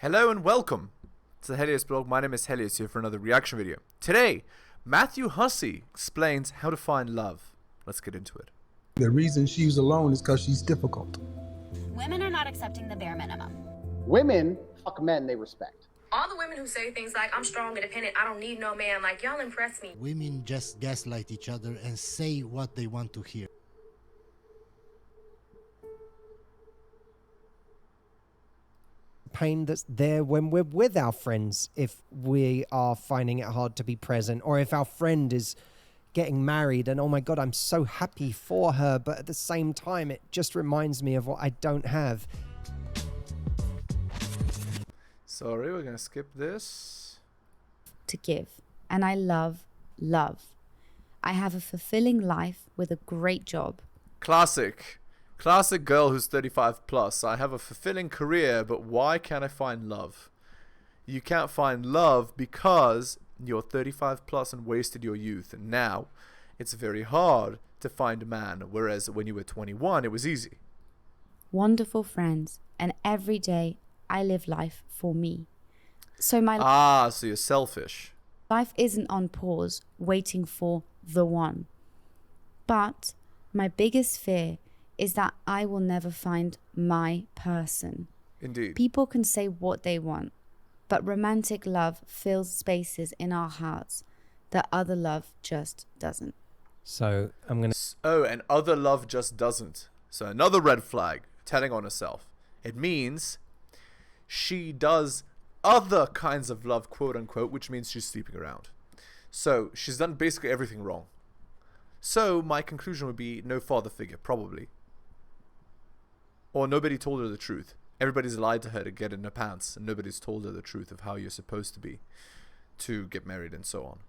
Hello and welcome to the heliosblog. My name is Helios here for another reaction video. Today, Matthey Hussey explains how to find love. Let's get into it. The reason she's alone is because she's difficult. Women are not accepting the bare minimum. Women fuck men they respect. All the women who say things like, I'm strong, independent, I don't need no man, like, y'all impress me. Women just gaslight each other and say what they want to hear. Pain that's there when we're with our friends, if we are finding it hard to be present, or if our friend is getting married and oh my god, I'm so happy for her, but at the same time it just reminds me of what I don't have. Sorry, we're gonna skip this. To give, and I love love. I have a fulfilling life with a great job. Classic girl who's 35 plus. I have a fulfilling career, but why can't I find love? You can't find love because you're 35 plus and wasted your youth, and now it's very hard to find a man, whereas when you were 21 it was easy. Wonderful friends, and every day I live life for me. So So you're selfish. life isn't on pause waiting for the one. But my biggest fear is that I will never find my person. Indeed. People can say what they want, but romantic love fills spaces in our hearts that other love just doesn't. So I'm gonna Oh, and other love just doesn't. So another red flag, telling on herself. It means she does other kinds of love, quote unquote, which means she's sleeping around. So she's done basically everything wrong. So my conclusion would be no father figure, probably. Or nobody told her the truth. Everybody's lied to her to get in her pants, and nobody's told her the truth of how you're supposed to be to get married and so on.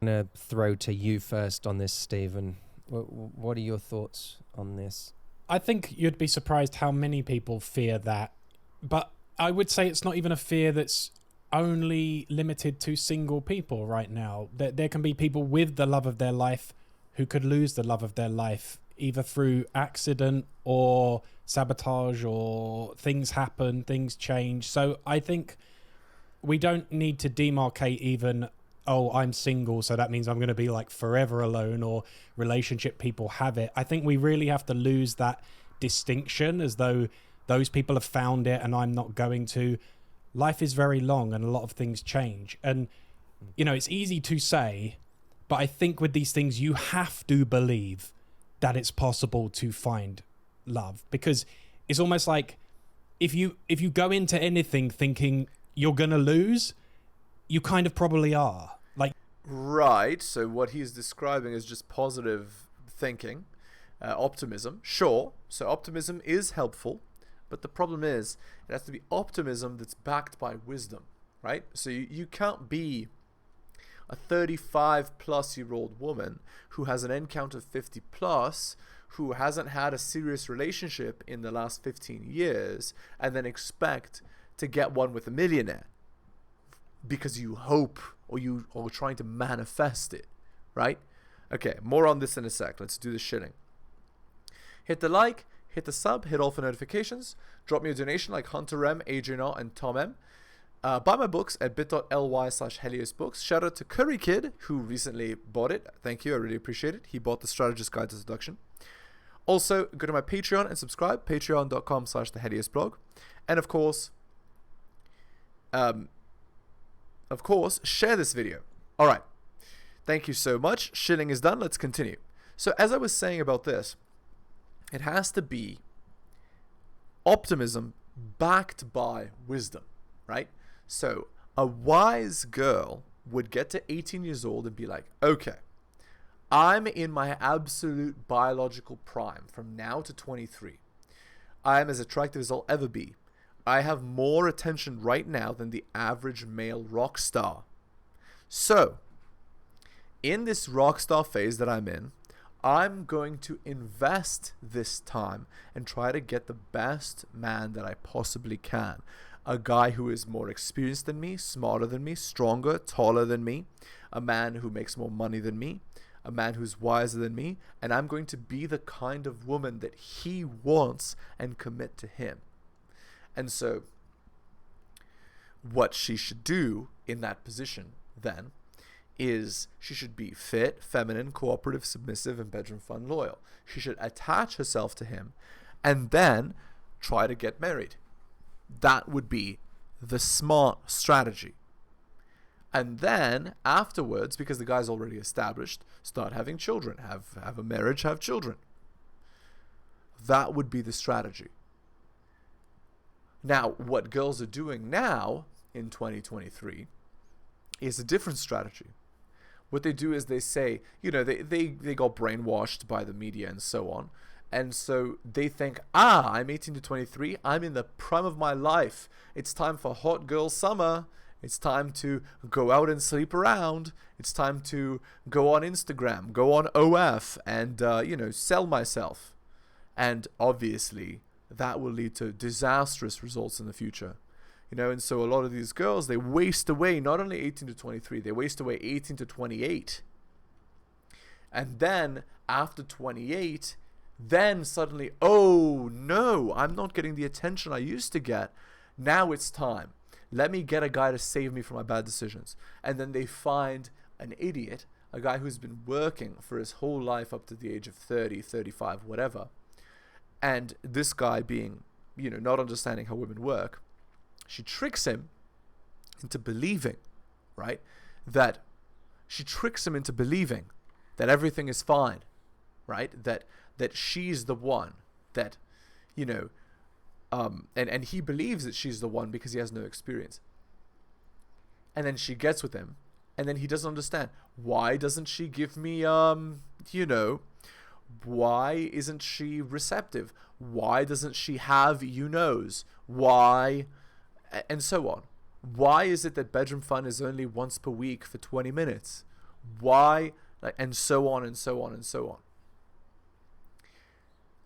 I'm gonna throw to you first on this, Stephen. What are your thoughts on this? I think you'd be surprised how many people fear that. But I would say it's not even a fear that's only limited to single people right now. There can be people with the love of their life who could lose the love of their life, either through accident or sabotage, or things happen, things change. So I think we don't need to demarcate even, oh, I'm single, so that means I'm going to be like forever alone, or relationship people have it. I think we really have to lose that distinction, as though those people have found it and I'm not going to. Life is very long and a lot of things change. And, you know, it's easy to say, but I think with these things, you have to believe that it's possible to find love, because it's almost like if you go into anything thinking you're gonna lose, you kind of probably are. Like, Right, so what he's describing is just positive thinking, optimism. Sure, so optimism is helpful, but the problem is it has to be optimism that's backed by wisdom, right? So you can't be a 35 plus year old woman who has an encounter 50 plus, who hasn't had a serious relationship in the last 15 years, and then expect to get one with a millionaire because you hope, or you are trying to manifest it, right? Okay, more on this in a sec. Let's do the shilling. Hit the like, hit the sub, hit all for notifications, drop me a donation like Hunter M, Adrian R, and Tom M. Buy my books at bit.ly/heliosbooks. Shout out to Curry Kid, who recently bought it. Thank you, I really appreciate it. He bought the Strategist Guide to Seduction. Also, go to my Patreon and subscribe, patreon.com/theheliosblog. And of course, share this video. All right. Thank you so much. Shilling is done. Let's continue. So as I was saying about this, it has to be optimism backed by wisdom, right? So a wise girl would get to 18 years old and be like, okay, I'm in my absolute biological prime from now to 23. I am as attractive as I'll ever be. I have more attention right now than the average male rock star. So in this rock star phase that I'm in, I'm going to invest this time and try to get the best man that I possibly can. A guy who is more experienced than me, smarter than me, stronger, taller than me, a man who makes more money than me, a man who's wiser than me, and I'm going to be the kind of woman that he wants and commit to him. And so what she should do in that position then is she should be fit, feminine, cooperative, submissive, and bedroom fun loyal. She should attach herself to him and then try to get married. That would be the smart strategy. And then afterwards, because the guy's already established, start having children, have a marriage, have children. That would be the strategy. Now, what girls are doing now in 2023 is a different strategy. What they do is they say, you know, they got brainwashed by the media and so on. And so they think, I'm 18 to 23. I'm in the prime of my life. It's time for hot girl summer. It's time to go out and sleep around. It's time to go on Instagram, go on OF and, sell myself. And obviously that will lead to disastrous results in the future. And so a lot of these girls, they waste away not only 18 to 23, they waste away 18 to 28. And then after 28, then suddenly, oh no, I'm not getting the attention I used to get. Now it's time. Let me get a guy to save me from my bad decisions. And then they find an idiot, a guy who's been working for his whole life up to the age of 30, 35, whatever. And this guy being, not understanding how women work, she tricks him into believing, right? That she tricks him into believing that everything is fine, right? That she's the one, that, and he believes that she's the one because he has no experience. And then she gets with him, and then he doesn't understand. Why doesn't she give me, why isn't she receptive? Why doesn't she have you-knows? Why? And so on. Why is it that bedroom fun is only once per week for 20 minutes? Why? And so on and so on and so on.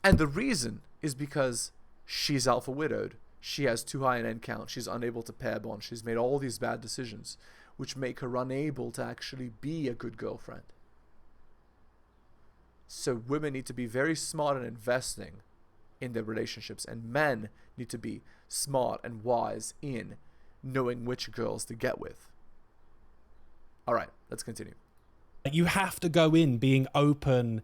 And the reason is because she's alpha widowed. She has too high an end count. She's unable to pair bond. She's made all these bad decisions, which make her unable to actually be a good girlfriend. So women need to be very smart in investing in their relationships, and men need to be smart and wise in knowing which girls to get with. All right, let's continue. You have to go in being open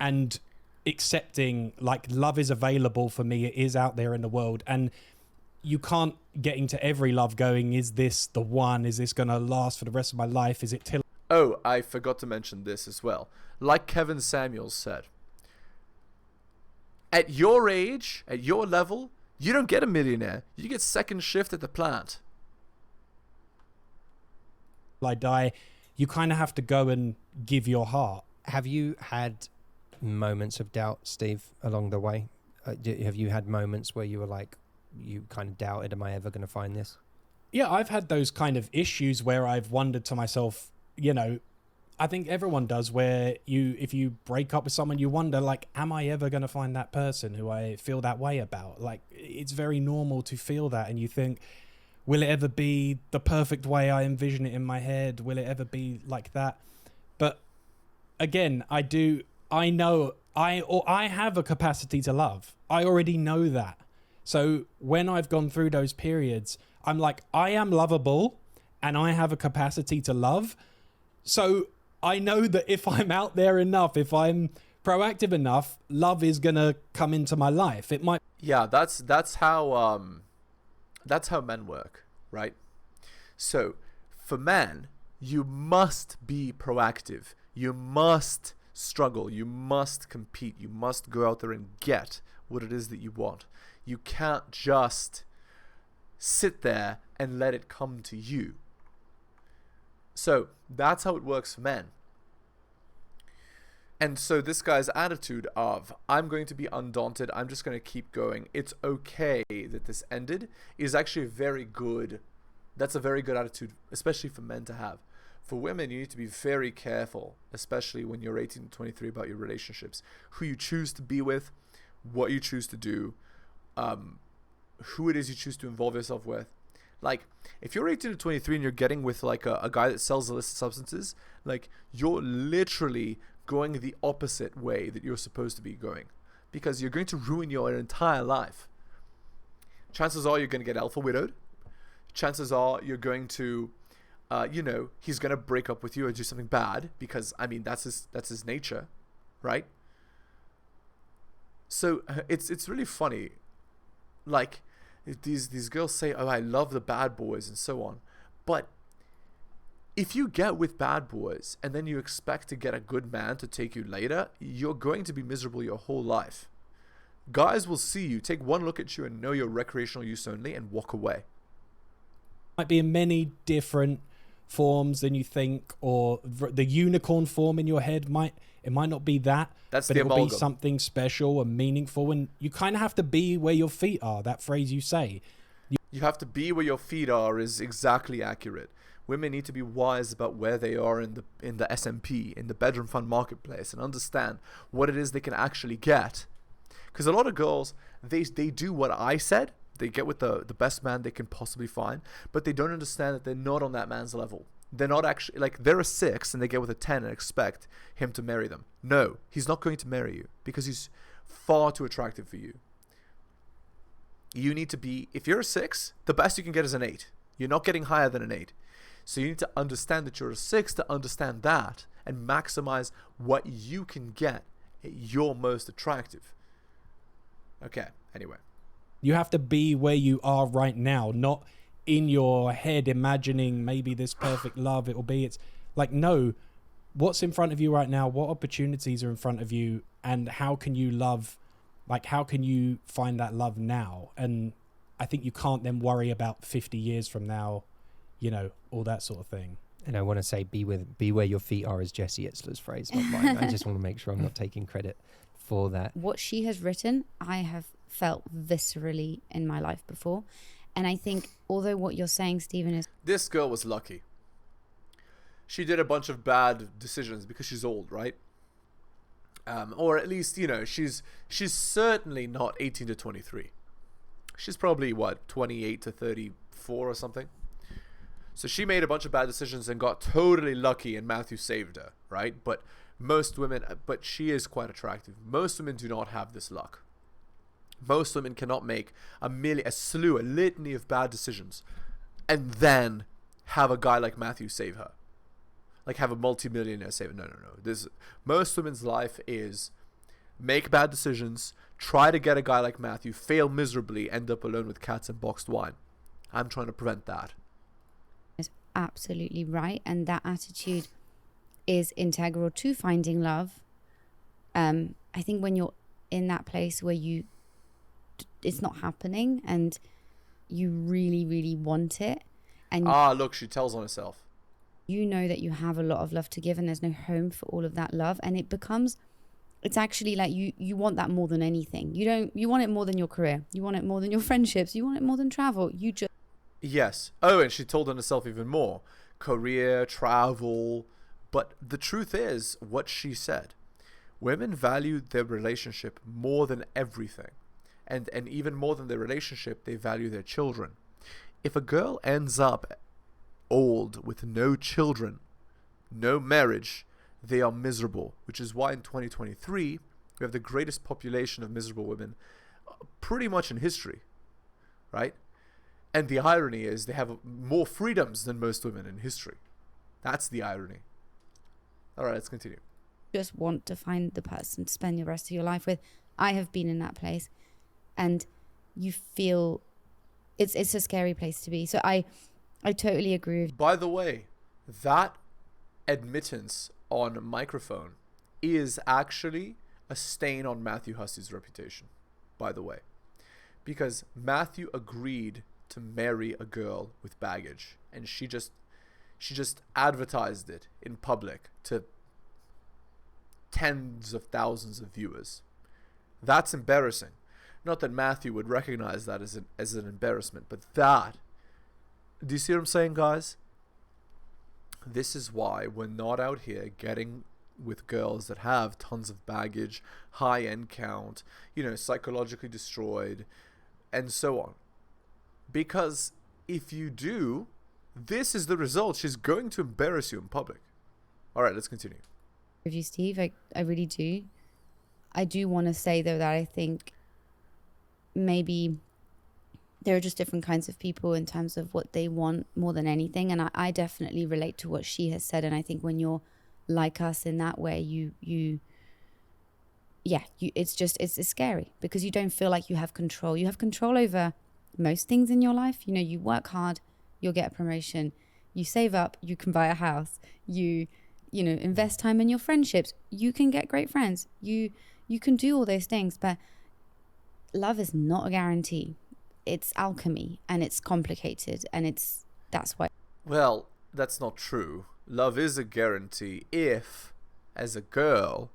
and accepting, like, love is available for me. It is out there in the world. And you can't get into every love going, is this the one? Is this going to last for the rest of my life? Is it till... Oh, I forgot to mention this as well. Like Kevin Samuels said, at your age, at your level, you don't get a millionaire. You get second shift at the plant. I die. You kind of have to go and give your heart. Have you had moments of doubt, Steve, along the way? Have you had moments where you were like, you kind of doubted, am I ever going to find this? Yeah, I've had those kind of issues where I've wondered to myself, I think everyone does, where if you break up with someone, you wonder, like, am I ever going to find that person who I feel that way about? Like, it's very normal to feel that, and you think, will it ever be the perfect way I envision it in my head? Will it ever be like that? But again, I know I have a capacity to love. I already know that. So when I've gone through those periods, I'm like, I am lovable and I have a capacity to love. So I know that if I'm out there enough, if I'm proactive enough, love is going to come into my life. It might. Yeah, that's how men work, right? So for men, you must be proactive. You must struggle. You must compete. You must go out there and get what it is that you want. You can't just sit there and let it come to you. So that's how it works for men. And so this guy's attitude of, I'm going to be undaunted, I'm just going to keep going, it's okay that this ended, is actually very good. That's a very good attitude, especially for men to have. For women, you need to be very careful, especially when you're 18 to 23, about your relationships. Who you choose to be with, what you choose to do, who it is you choose to involve yourself with. Like, if you're 18 to 23 and you're getting with like a guy that sells illicit substances, like, you're literally going the opposite way that you're supposed to be going, because you're going to ruin your entire life. Chances are you're going to get alpha widowed. chances are you're going to, he's going to break up with you or do something bad because, I mean, that's his nature, right? So it's really funny. Like, these girls say, oh, I love the bad boys and so on. But if you get with bad boys and then you expect to get a good man to take you later, you're going to be miserable your whole life. Guys will see you, take one look at you and know you're recreational use only and walk away. Might be in many different forms than you think, or the unicorn form in your head might not be that. That's but the it will amalgam. be something special and meaningful, and you kind of have to be where your feet are. That phrase you say. You have to be where your feet are is exactly accurate. Women need to be wise about where they are in the SMP, in the bedroom fund marketplace, and understand what it is they can actually get. Because a lot of girls, they do what I said. They get with the best man they can possibly find, but they don't understand that they're not on that man's level. They're not actually, like, they're a 6 and they get with a 10 and expect him to marry them. No, he's not going to marry you because he's far too attractive for you. You need to be, if you're a 6, the best you can get is an 8. You're not getting higher than an 8. So you need to understand that you're a 6 to understand that and maximize what you can get at your most attractive. Okay, anyway. You have to be where you are right now, not in your head imagining maybe this perfect love it will be. It's like, no, what's in front of you right now? What opportunities are in front of you? And how can you love, like, how can you find that love now? And I think you can't then worry about 50 years from now, you know, all that sort of thing. And I want to say, be where your feet are is Jesse Itzler's phrase, not mine. I just want to make sure I'm not taking credit for that. What she has written, I have felt viscerally in my life before. And I think, although what you're saying, Stephen, is... This girl was lucky. She did a bunch of bad decisions because she's old, right? Or at least, you know, she's certainly not 18 to 23. She's probably, 28 to 34 or something. So she made a bunch of bad decisions and got totally lucky, and Matthew saved her, right? But most women, but she is quite attractive. Most women do not have this luck. Most women cannot make a litany of bad decisions and then have a guy like Matthew save her. Like, have a multimillionaire save her. No. Most women's life is make bad decisions, try to get a guy like Matthew, fail miserably, end up alone with cats and boxed wine. I'm trying to prevent that. Is absolutely right, and that attitude is integral to finding love. I think when you're in that place where it's not happening and you really, really want it, and look, she tells on herself. You know that you have a lot of love to give and there's no home for all of that love, and it's actually like you want that more than anything. You want it more than your career, you want it more than your friendships, you want it more than travel. Yes. Oh, and she told on herself even more. Career, travel. But the truth is what she said. Women value their relationship more than everything. And even more than their relationship, they value their children. If a girl ends up old with no children, no marriage, they are miserable. Which is why in 2023, we have the greatest population of miserable women pretty much in history. Right? And the irony is they have more freedoms than most women in history. That's the irony. All right, let's continue. Just want to find the person to spend the rest of your life with. I have been in that place, and you feel it's a scary place to be. So I totally agree with. By the way, that admittance on microphone is actually a stain on Matthey Hussey's reputation, by the way, because Matthew agreed to marry a girl with baggage, and she just advertised it in public to tens of thousands of viewers. That's embarrassing. Not that Matthew would recognize that as an embarrassment, but that, do you see what I'm saying, guys? This is why we're not out here getting with girls that have tons of baggage, high end count, psychologically destroyed, and so on. Because if you do, this is the result. She's going to embarrass you in public. All right, let's continue. With you, Steve, I really do. I do want to say, though, that I think maybe there are just different kinds of people in terms of what they want more than anything. And I definitely relate to what she has said. And I think when you're like us in that way, it's scary because you don't feel like you have control. You have control over most things in your life. You know, you work hard, you'll get a promotion. You save up, you can buy a house. You invest time in your friendships. You can get great friends. You can do all those things, but love is not a guarantee. It's alchemy, and it's complicated, and that's why. Well, that's not true. Love is a guarantee if, as a girl,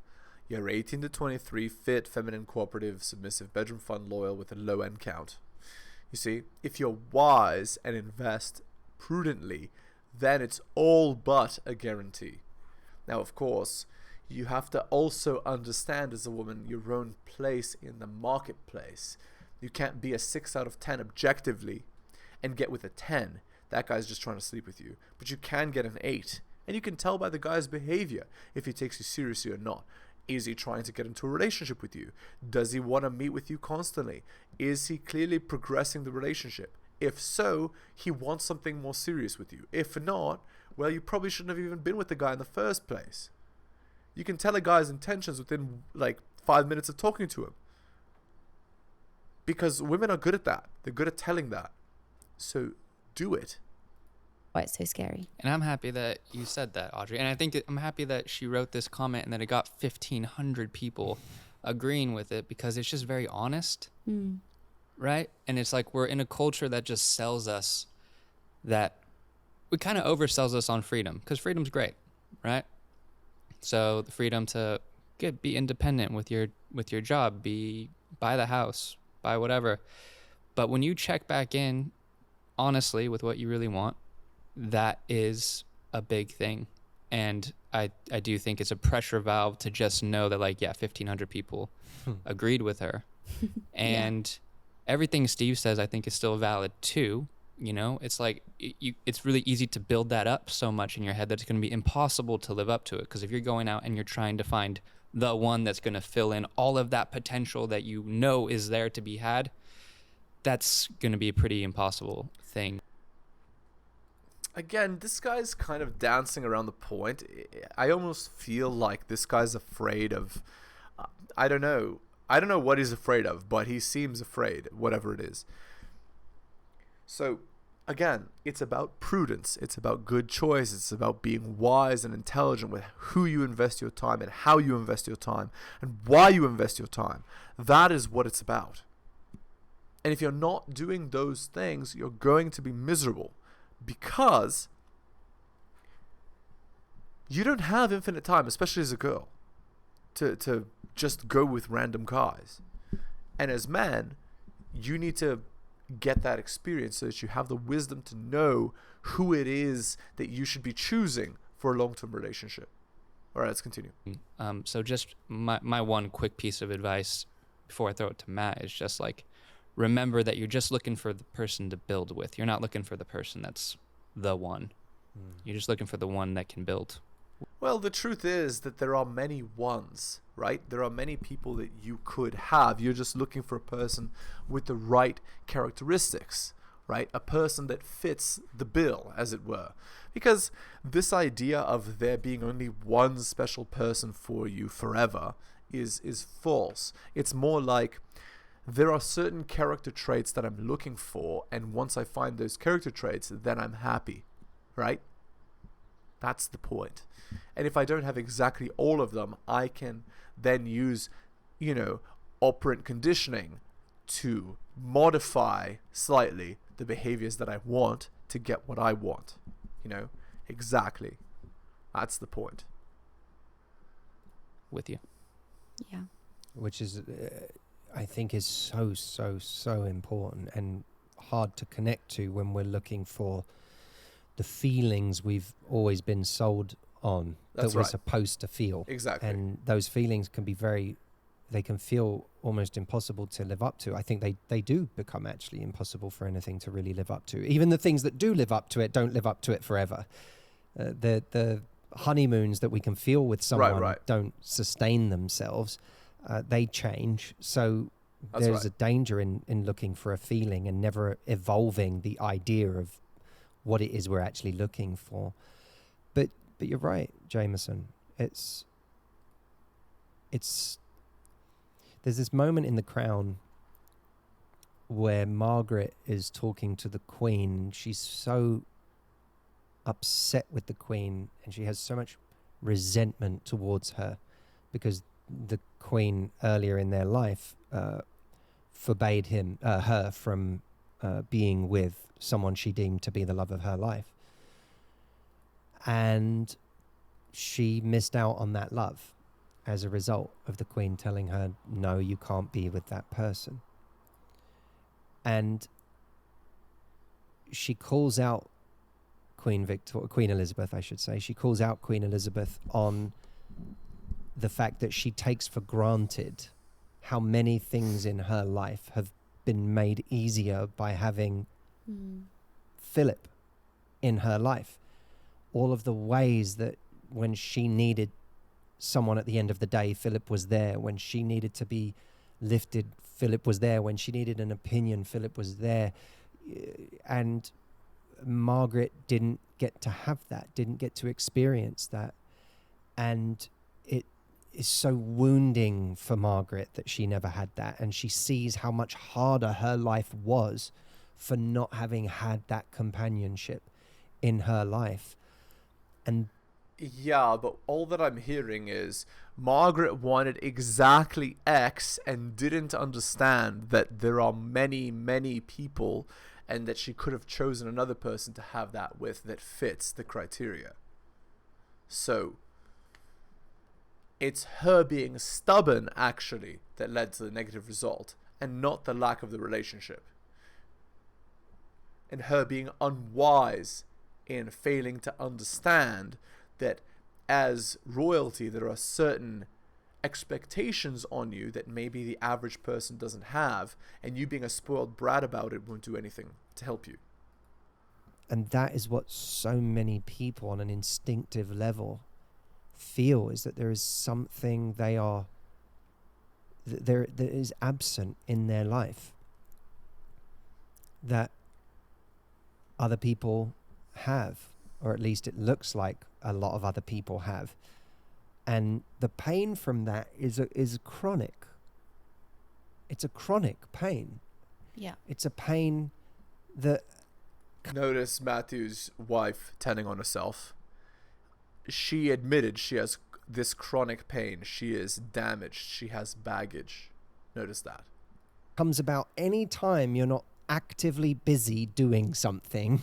you're 18 to 23, fit, feminine, cooperative, submissive, bedroom fun, loyal, with a low end count. You see, if you're wise and invest prudently, then it's all but a guarantee. Now, of course, you have to also understand as a woman your own place in the marketplace. You can't be a 6 out of 10 objectively and get with a 10. That guy's just trying to sleep with you. But you can get an 8. And you can tell by the guy's behavior if he takes you seriously or not. Is he trying to get into a relationship with you? Does he want to meet with you constantly? Is he clearly progressing the relationship? If so, he wants something more serious with you. If not, well, you probably shouldn't have even been with the guy in the first place. You can tell a guy's intentions within like 5 minutes of talking to him. Because women are good at that. They're good at telling that. So do it. Why it's so scary. And I'm happy that you said that, Audrey. And I think I'm happy that she wrote this comment and that it got 1,500 people agreeing with it, because it's just very honest. Right? And it's like we're in a culture that just sells us that it kind of oversells us on freedom, because freedom's great, right? So the freedom to be independent with your job, buy the house, buy whatever. But when you check back in honestly with what you really want, that is a big thing. And I do think it's a pressure valve to just know that, like, 1,500 people agreed with her. And everything Steve says, I think, is still valid too. You know, it's like it's really easy to build that up so much in your head that it's going to be impossible to live up to it. Because if you're going out and you're trying to find the one that's going to fill in all of that potential that you know is there to be had, that's going to be a pretty impossible thing. Again, this guy's kind of dancing around the point. I almost feel like this guy's afraid of, I don't know what he's afraid of, but he seems afraid, whatever it is. So, again, it's about prudence. It's about good choice. It's about being wise and intelligent with who you invest your time and how you invest your time and why you invest your time. That is what it's about. And if you're not doing those things, you're going to be miserable, because you don't have infinite time, especially as a girl, to just go with random guys. And as men, you need to get that experience so that you have the wisdom to know who it is that you should be choosing for a long-term relationship. All right, let's continue. So just my one quick piece of advice before I throw it to Matt is just like, remember that you're just looking for the person to build with. You're not looking for the person that's the one. You're just looking for the one that can build. Well, the truth is that there are many ones, right? There are many people that you could have. You're just looking for a person with the right characteristics, right? A person that fits the bill, as it were. Because this idea of there being only one special person for you forever is false. It's more like there are certain character traits that I'm looking for, and once I find those character traits, then I'm happy, right? That's the point. And if I don't have exactly all of them, I can then use, operant conditioning to modify slightly the behaviors that I want to get what I want. Exactly. That's the point. With you. Yeah. Which is, I think, is so important and hard to connect to when we're looking for the feelings we've always been sold on. That's that we're supposed to feel. Exactly. And those feelings can be they can feel almost impossible to live up to. I think they do become actually impossible for anything to really live up to. Even the things that do live up to it don't live up to it forever. The honeymoons that we can feel with someone don't sustain themselves. They change. So there's a danger in looking for a feeling and never evolving the idea of what it is we're actually looking for. But you're right, Jameson. It's there's this moment in The Crown where Margaret is talking to the Queen. She's so upset with the Queen, and she has so much resentment towards her because the Queen earlier in their life forbade her from being with someone she deemed to be the love of her life, and she missed out on that love as a result of the Queen telling her, no, you can't be with that person. And she calls out Queen Elizabeth, I should say. She calls out Queen Elizabeth on the fact that she takes for granted how many things in her life have been made easier by having Philip in her life. All of the ways that when she needed someone at the end of the day, Philip was there. When she needed to be lifted, Philip was there. When she needed an opinion, Philip was there. And Margaret didn't get to have that, didn't get to experience that. And it is so wounding for Margaret that she never had that. And she sees how much harder her life was for not having had that companionship in her life. And yeah, but all that I'm hearing is Margaret wanted exactly X and didn't understand that there are many, many people and that she could have chosen another person to have that with that fits the criteria. So it's her being stubborn, actually, that led to the negative result, and not the lack of the relationship. And her being unwise in failing to understand that as royalty, there are certain expectations on you that maybe the average person doesn't have, and you being a spoiled brat about it won't do anything to help you. And that is what so many people on an instinctive level feel, is that there is something that is absent in their life that other people have, or at least it looks like a lot of other people have. And the pain from that is chronic. It's a chronic pain. Yeah. It's a pain that... Notice Matthew's wife turning on herself. She admitted she has this chronic pain. She is damaged. She has baggage. Notice that. Comes about any time you're not actively busy doing something.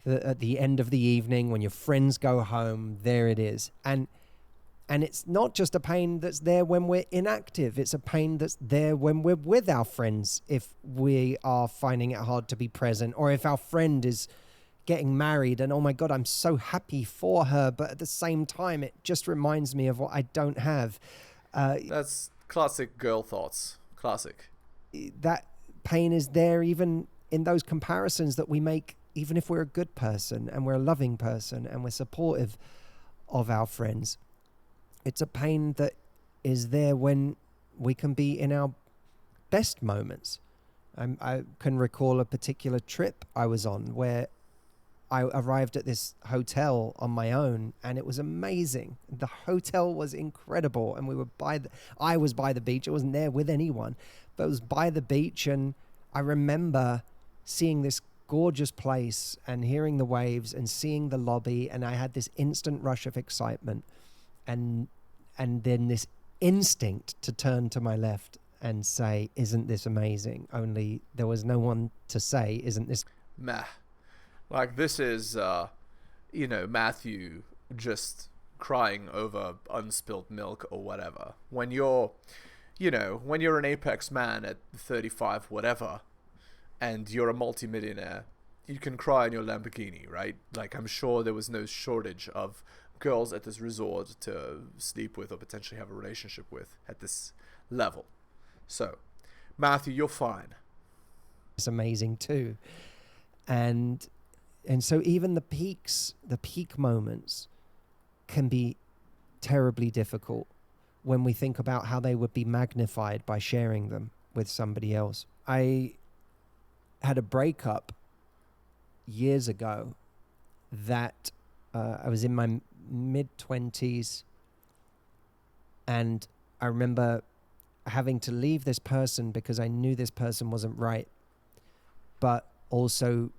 At the end of the evening, when your friends go home, there it is. And it's not just a pain that's there when we're inactive. It's a pain that's there when we're with our friends, if we are finding it hard to be present, or if our friend is getting married and, oh my God, I'm so happy for her, but at the same time, it just reminds me of what I don't have. That's classic girl thoughts. Classic. That pain is there even in those comparisons that we make, even if we're a good person and we're a loving person and we're supportive of our friends. It's a pain that is there when we can be in our best moments. I can recall a particular trip I was on where I arrived at this hotel on my own, and it was amazing. The hotel was incredible, and I was by the beach. I wasn't there with anyone, but it was by the beach, and I remember seeing this gorgeous place and hearing the waves and seeing the lobby, and I had this instant rush of excitement, and then this instinct to turn to my left and say, isn't this amazing? Only there was no one to say, isn't this meh? Like, this is Matthew just crying over unspilled milk or whatever. When you're an apex man at 35 whatever, and you're a multimillionaire, you can cry in your Lamborghini, right? Like, I'm sure there was no shortage of girls at this resort to sleep with or potentially have a relationship with at this level. So, Matthew, you're fine. It's amazing too. And so even the peak moments can be terribly difficult when we think about how they would be magnified by sharing them with somebody else. I had a breakup years ago that I was in my mid-20s, and I remember having to leave this person because I knew this person wasn't right, but also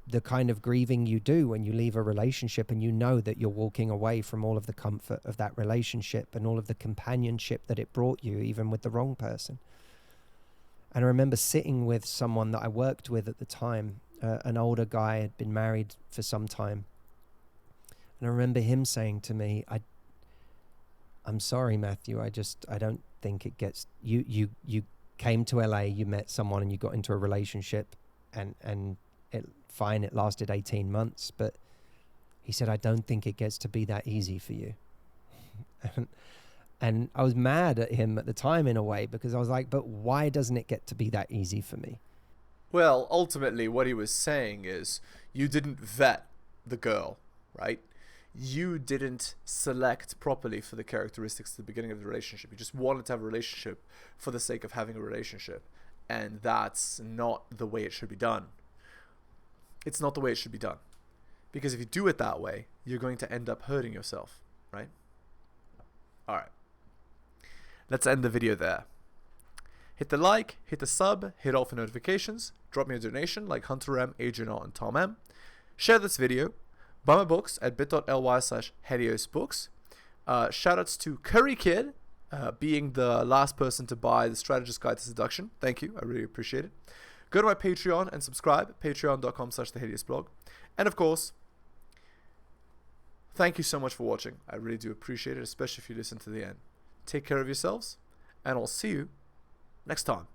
the kind of grieving you do when you leave a relationship and you know that you're walking away from all of the comfort of that relationship and all of the companionship that it brought you, even with the wrong person. And I remember sitting with someone that I worked with at the time, an older guy, had been married for some time. And I remember him saying to me, I'm sorry, Matthew, I don't think it gets, you came to LA, you met someone and you got into a relationship, and it lasted 18 months, but he said, I don't think it gets to be that easy for you. And I was mad at him at the time in a way, because I was like, but why doesn't it get to be that easy for me? Well, ultimately what he was saying is you didn't vet the girl, right? You didn't select properly for the characteristics at the beginning of the relationship. You just wanted to have a relationship for the sake of having a relationship. And that's not the way it should be done. It's not the way it should be done. Because if you do it that way, you're going to end up hurting yourself, right? Alright. Let's end the video there. Hit the like, hit the sub, hit all for notifications, drop me a donation like Hunter M, Adrian R, and Tom M. Share this video. Buy my books at bit.ly/heliosbooks. Shoutouts to Curry Kid, being the last person to buy the Strategist Guide to Seduction. Thank you, I really appreciate it. Go to my Patreon and subscribe, patreon.com/theheliosblog. And of course, thank you so much for watching. I really do appreciate it, especially if you listen to the end. Take care of yourselves, and I'll see you next time.